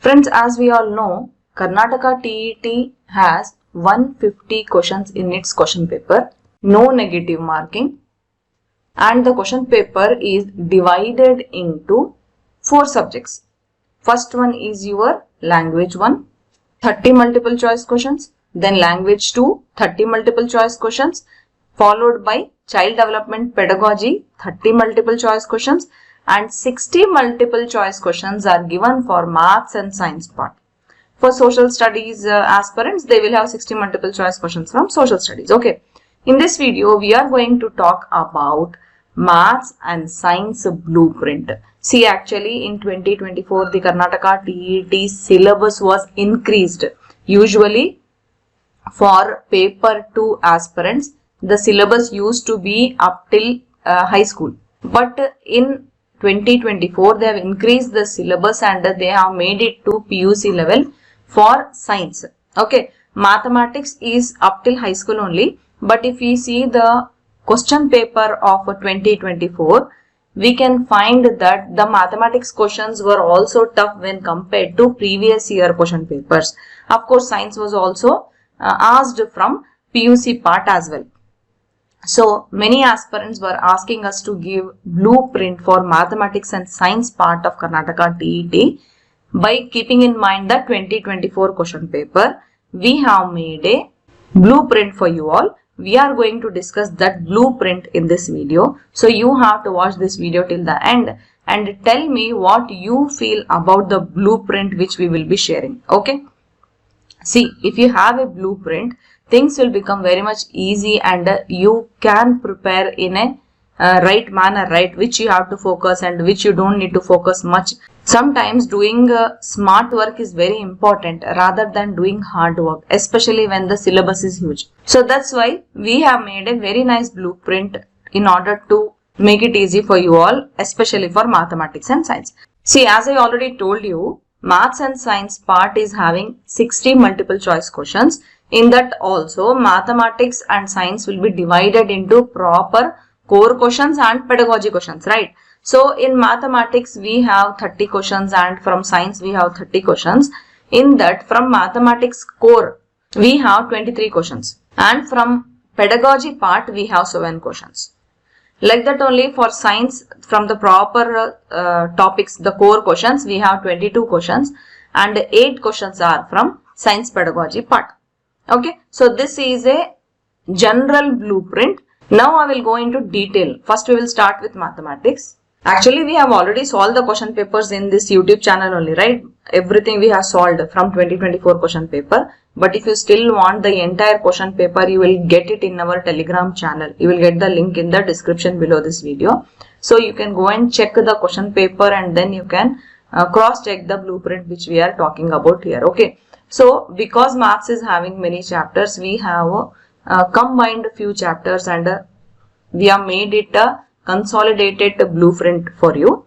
Friends, as we all know, Karnataka TET has 150 questions in its question paper, no negative marking, and the question paper is divided into 4 subjects. First one is your language 1, 30 multiple choice questions, then language 2, 30 multiple choice questions, followed by child development pedagogy, 30 multiple choice questions, and 60 multiple choice questions are given for maths and science part. For social studies aspirants, they will have 60 multiple choice questions from social studies. Okay. In this video, we are going to talk about maths and science blueprint. See, actually in 2024, the Karnataka TET syllabus was increased. Usually for paper 2 aspirants, the syllabus used to be up till high school. But in 2024, they have increased the syllabus and they have made it to PUC level for science. Okay, mathematics is up till high school only. But if we see the question paper of 2024, we can find that the mathematics questions were also tough when compared to previous year question papers. Of course, science was also asked from PUC part as well. So many aspirants were asking us to give blueprint for mathematics and science part of Karnataka TET. By keeping in mind the 2024 question paper, we have made a blueprint for you all. We are going to discuss that blueprint in this video. So you have to watch this video till the end and tell me what you feel about the blueprint which we will be sharing. Okay. See, if you have a blueprint, things will become very much easy and you can prepare in a right manner, right, which you have to focus and which you don't need to focus much. Sometimes doing smart work is very important rather than doing hard work, especially when the syllabus is huge. So that's why we have made a very nice blueprint in order to make it easy for you all, especially for mathematics and science. See, as I already told you, maths and science part is having 60 multiple choice questions. In that also, mathematics and science will be divided into proper core questions and pedagogy questions, right? So in mathematics, we have 30 questions and from science, we have 30 questions. In that, from mathematics core, we have 23 questions. And from pedagogy part, we have 7 questions. Like that only for science, from the proper topics, the core questions, we have 22 questions and 8 questions are from science pedagogy part. Okay, so this is a general blueprint. Now I will go into detail. First we will start with mathematics. Actually, we have already solved the question papers in this YouTube channel only, right? Everything we have solved from 2024 question paper. But if you still want the entire question paper, you will get it in our Telegram channel. You will get the link in the description below this video. So you can go and check the question paper and then you can cross check the blueprint which we are talking about here. Okay. So because maths is having many chapters, we have combined a few chapters and we have made it a consolidated blueprint for you.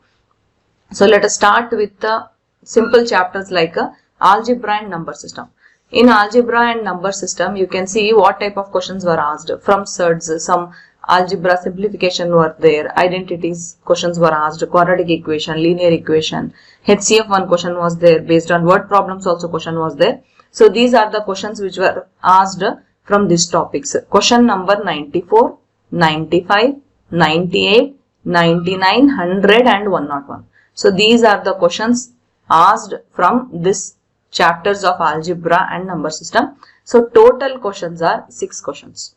So let us start with the simple chapters like algebra and number system. In algebra and number system, you can see what type of questions were asked from SURDS. Some algebra simplification were there, identities questions were asked, quadratic equation, linear equation, HCF 1 question was there, based on word problems also question was there. So these are the questions which were asked from these topics. Question number 94, 95, 98, 99, 100 and 101. So these are the questions asked from this chapters of algebra and number system. So total questions are 6 questions.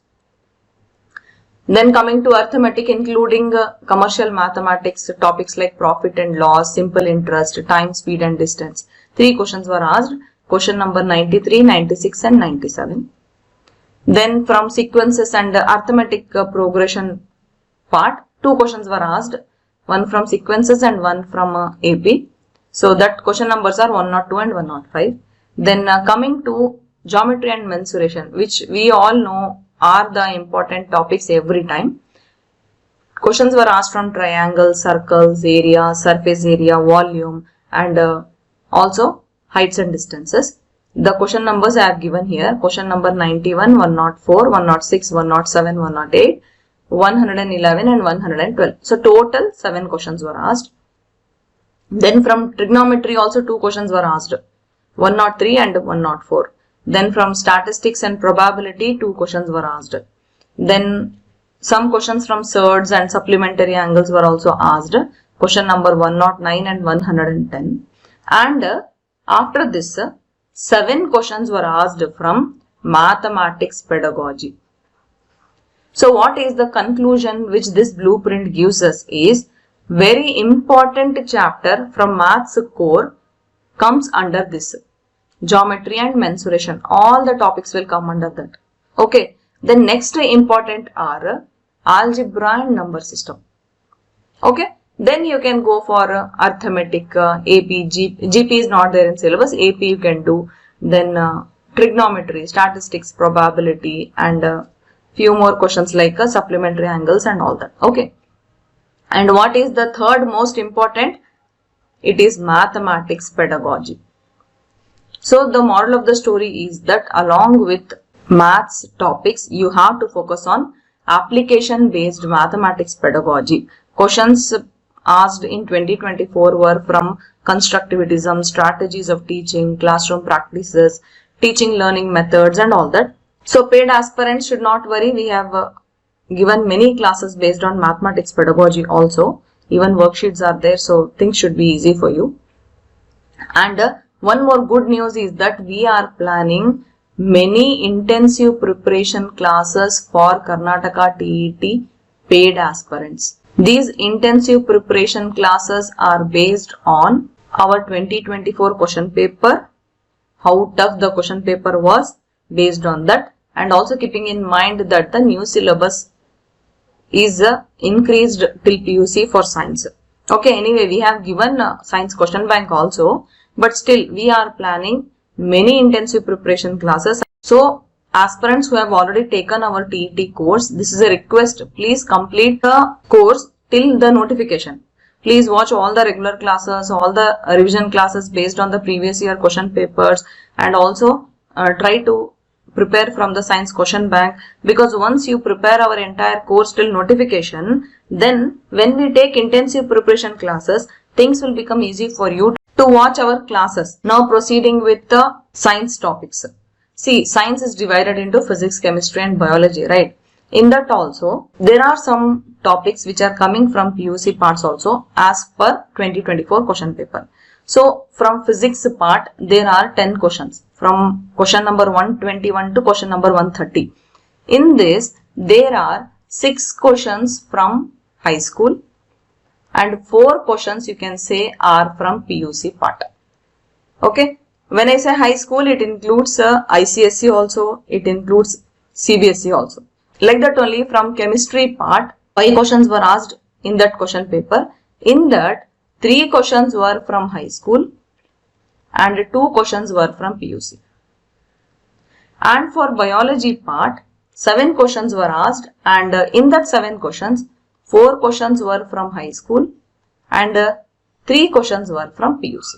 Then coming to arithmetic, including commercial mathematics, topics like profit and loss, simple interest, time, speed and distance. 3 questions were asked. Question number 93, 96 and 97. Then from sequences and arithmetic progression part, 2 questions were asked. One from sequences and one from AP. So that question numbers are 102 and 105. Then coming to geometry and mensuration, which we all know are the important topics every time. Questions were asked from triangles, circles, area, surface area, volume and also heights and distances. The question numbers I have given here. Question number 91, 104, 106, 107, 108, 111 and 112. So total 7 questions were asked. Then from trigonometry also 2 questions were asked, 103 and 104. Then from statistics and probability 2 questions were asked. Then some questions from surds and supplementary angles were also asked, question number 109 and 110. And after this, 7 questions were asked from mathematics pedagogy. So what is the conclusion which this blueprint gives us is, very important chapter from maths core comes under this. Geometry and mensuration, all the topics will come under that. Okay, the next important are algebra and number system. Okay, then you can go for arithmetic, AP, GP is not there in syllabus, AP you can do. Then trigonometry, statistics, probability, and few more questions like supplementary angles and all that. Okay, and what is the third most important? It is mathematics pedagogy. So the moral of the story is that along with maths topics, you have to focus on application based mathematics pedagogy. Questions asked in 2024 were from constructivism, strategies of teaching, classroom practices, teaching learning methods and all that. So paid aspirants should not worry, we have given many classes based on mathematics pedagogy also. Even worksheets are there, so things should be easy for you. And one more good news is that we are planning many intensive preparation classes for Karnataka TET paid aspirants. These intensive preparation classes are based on our 2024 question paper, how tough the question paper was, based on that, and also keeping in mind that the new syllabus is increased till PUC for science. Okay, anyway, we have given science question bank also, but still we are planning many intensive preparation classes. So aspirants who have already taken our TET course, this is a request, please complete the course till the notification. Please watch all the regular classes, all the revision classes based on the previous year question papers, and also try to prepare from the science question bank, because once you prepare our entire course till notification, then when we take intensive preparation classes, things will become easy for you to watch our classes. Now proceeding with the science topics. See, science is divided into physics, chemistry and biology, right? In that also, there are some topics which are coming from PUC parts also as per 2024 question paper. So from physics part, there are 10 questions from question number 121 to question number 130. In this, there are 6 questions from high school and 4 questions you can say are from PUC part. Okay, when I say high school, it includes ICSE also, it includes CBSE also. Like that only from chemistry part, 5 questions were asked in that question paper. In that, 3 questions were from high school and 2 questions were from PUC. And for biology part, 7 questions were asked, and in that 7 questions, 4 questions were from high school and 3 questions were from PUC.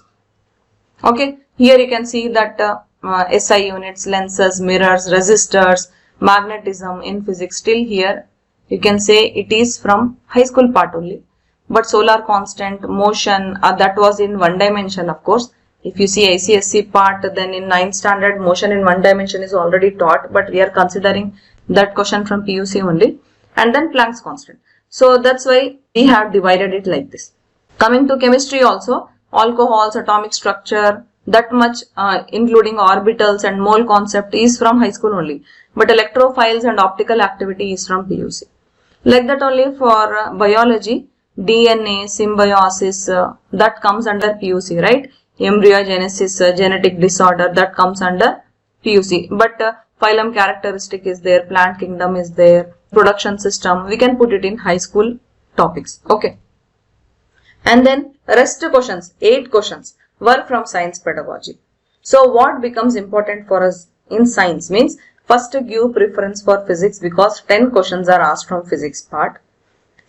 Okay, here you can see that SI units, lenses, mirrors, resistors, magnetism in physics, still here you can say it is from high school part only. But solar constant, motion, that was in 1 dimension of course. If you see ICSE part, then in 9th standard motion in 1 dimension is already taught, but we are considering that question from PUC only. And then Planck's constant. So that's why we have divided it like this. Coming to chemistry also, alcohols, atomic structure, that much including orbitals and mole concept is from high school only. But electrophiles and optical activity is from PUC. Like that only for biology, DNA, symbiosis, that comes under PUC, right? Embryogenesis, genetic disorder, that comes under PUC. But phylum characteristic is there, plant kingdom is there, production system, we can put it in high school topics. Okay. And then rest questions, 8 questions were from science pedagogy. So what becomes important for us in science means, first give preference for physics because 10 questions are asked from physics part.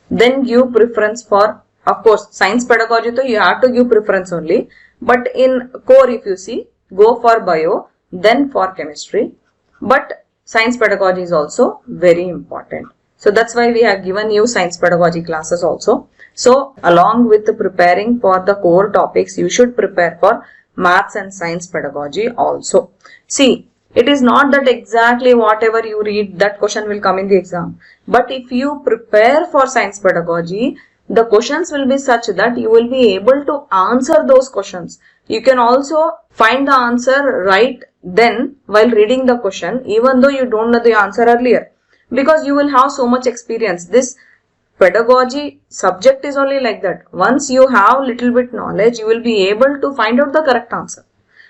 Then give preference for, of course, science pedagogy, so you have to give preference only. But in core, if you see, go for bio, then for chemistry. But science pedagogy is also very important. So that's why we have given you science pedagogy classes also. So along with preparing for the core topics, you should prepare for maths and science pedagogy also. See, it is not that exactly whatever you read that question will come in the exam. But if you prepare for science pedagogy, the questions will be such that you will be able to answer those questions. You can also find the answer right then while reading the question, even though you don't know the answer earlier, because you will have so much experience. This pedagogy subject is only like that. Once you have little bit knowledge, you will be able to find out the correct answer.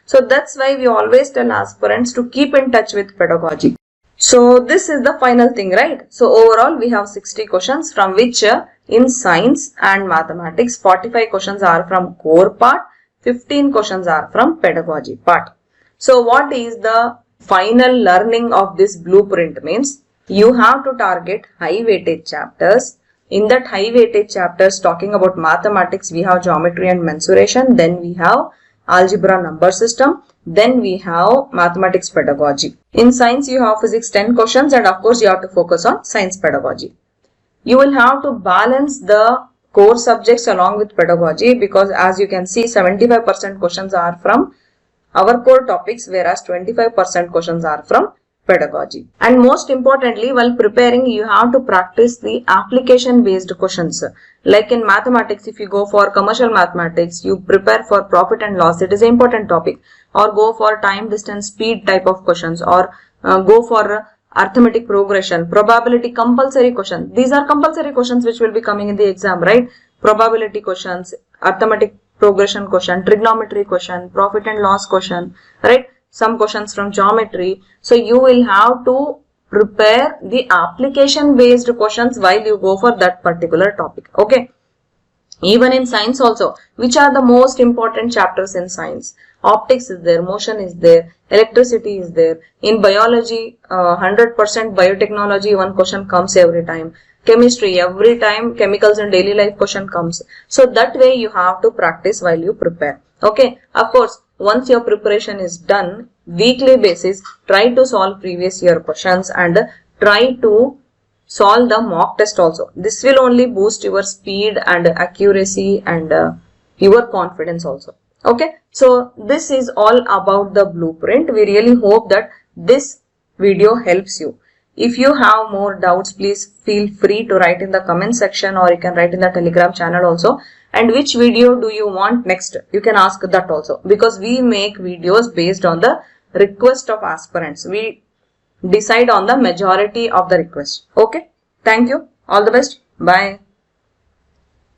So that's why we always tell aspirants to keep in touch with pedagogy. So this is the final thing, right? So overall we have 60 questions, from which in science and mathematics 45 questions are from core part, 15 questions are from pedagogy part. So what is the final learning of this blueprint means? You have to target high weightage chapters. In that high weightage chapters, talking about mathematics, we have geometry and mensuration, then we have algebra number system, then we have mathematics pedagogy. In science you have physics 10 questions, and of course you have to focus on science pedagogy. You will have to balance the core subjects along with pedagogy, because as you can see 75% questions are from our core topics, whereas 25% questions are from pedagogy. And most importantly, while preparing, you have to practice the application based questions. Like in mathematics, if you go for commercial mathematics, you prepare for profit and loss, it is an important topic, or go for time, distance, speed type of questions, or go for arithmetic progression, probability, compulsory questions. These are compulsory questions which will be coming in the exam, right? Probability questions, arithmetic progression question, trigonometry question, profit and loss question, right? Some questions from geometry. So you will have to prepare the application based questions while you go for that particular topic. Okay. Even in science also, which are the most important chapters in science? Optics is there, motion is there, electricity is there. In biology, 100% biotechnology, one question comes every time. Chemistry, every time chemicals and daily life question comes. So that way you have to practice while you prepare. Okay. Of course, once your preparation is done, weekly basis, try to solve previous year questions and try to solve the mock test also. This will only boost your speed and accuracy and your confidence also. Okay. So this is all about the blueprint. We really hope that this video helps you. If you have more doubts, please feel free to write in the comment section, or you can write in the Telegram channel also. And which video do you want next? You can ask that also, because we make videos based on the request of aspirants. We decide on the majority of the requests. Okay. Thank you. All the best. Bye.